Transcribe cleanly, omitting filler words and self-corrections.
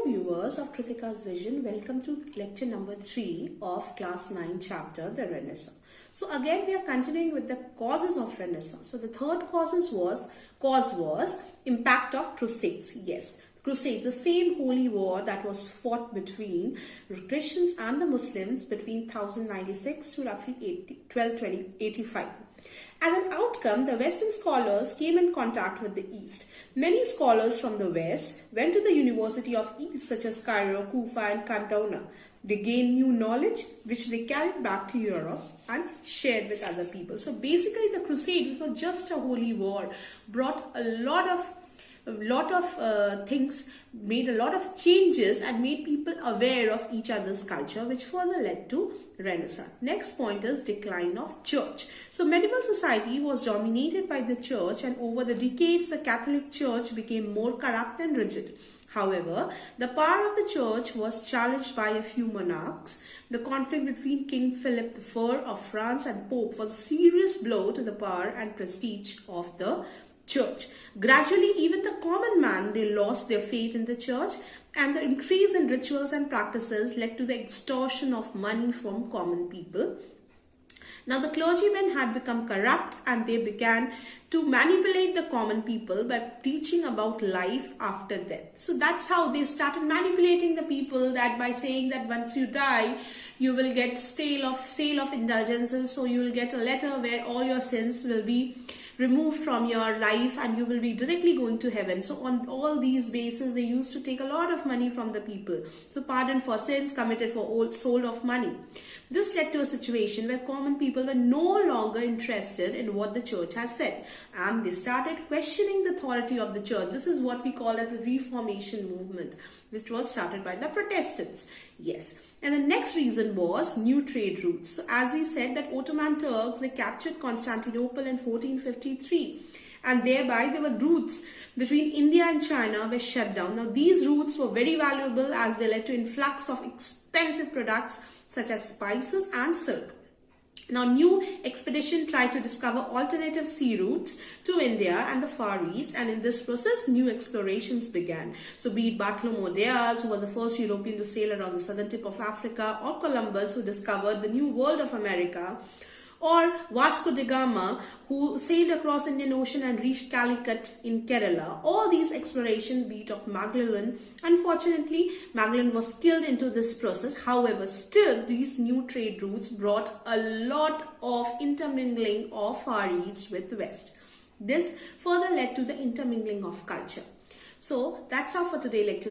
Hello viewers of Kritika's Vision, welcome to lecture number 3 of class 9 chapter, the Renaissance. So again we are continuing with the causes of Renaissance. So the third cause was impact of Crusades. Yes, Crusades, the same holy war that was fought between Christians and the Muslims between 1096 to roughly 1285. As an outcome, the Western scholars came in contact with the East. Many scholars from the West went to the University of East, such as Cairo, Kufa, and Cantona. They gained new knowledge, which they carried back to Europe and shared with other people. So basically, the Crusade was not just a holy war, brought a lot of things, made a lot of changes and made people aware of each other's culture, which further led to Renaissance. Next point is decline of church. So medieval society was dominated by the church, and over the decades the Catholic Church became more corrupt and rigid. However, the power of the church was challenged by a few monarchs. The conflict between King Philip IV of France and Pope was a serious blow to the power and prestige of the church. Gradually, even the common man, they lost their faith in the church, and the increase in rituals and practices led to the extortion of money from common people. Now the clergymen had become corrupt, and they began to manipulate the common people by preaching about life after death. So that's how they started manipulating the people, that by saying that once you die, you will get sale of indulgences. So you will get a letter where all your sins will be removed from your life and you will be directly going to heaven. So on all these bases, they used to take a lot of money from the people. So pardon for sins committed for old soul of money. This led to a situation where common people were no longer interested in what the church has said, and they started questioning the authority of the church. This is what we call as the Reformation movement, which was started by the Protestants. Yes. And the next reason was new trade routes. So as we said, that Ottoman Turks, they captured Constantinople in 1453, and thereby there were routes between India and China were shut down. Now these routes were very valuable as they led to influx of expensive products such as spices and silk. Now, new expedition tried to discover alternative sea routes to India and the Far East, and in this process, new explorations began. So, be it Bartholomew Diaz, who was the first European to sail around the southern tip of Africa, or Columbus, who discovered the new world of America, or Vasco da Gama, who sailed across Indian Ocean and reached Calicut in Kerala. All these explorations beat of Magellan. Unfortunately, Magellan was killed into this process. However, still these new trade routes brought a lot of intermingling of Far East with West. This further led to the intermingling of culture. So that's all for today's lecture.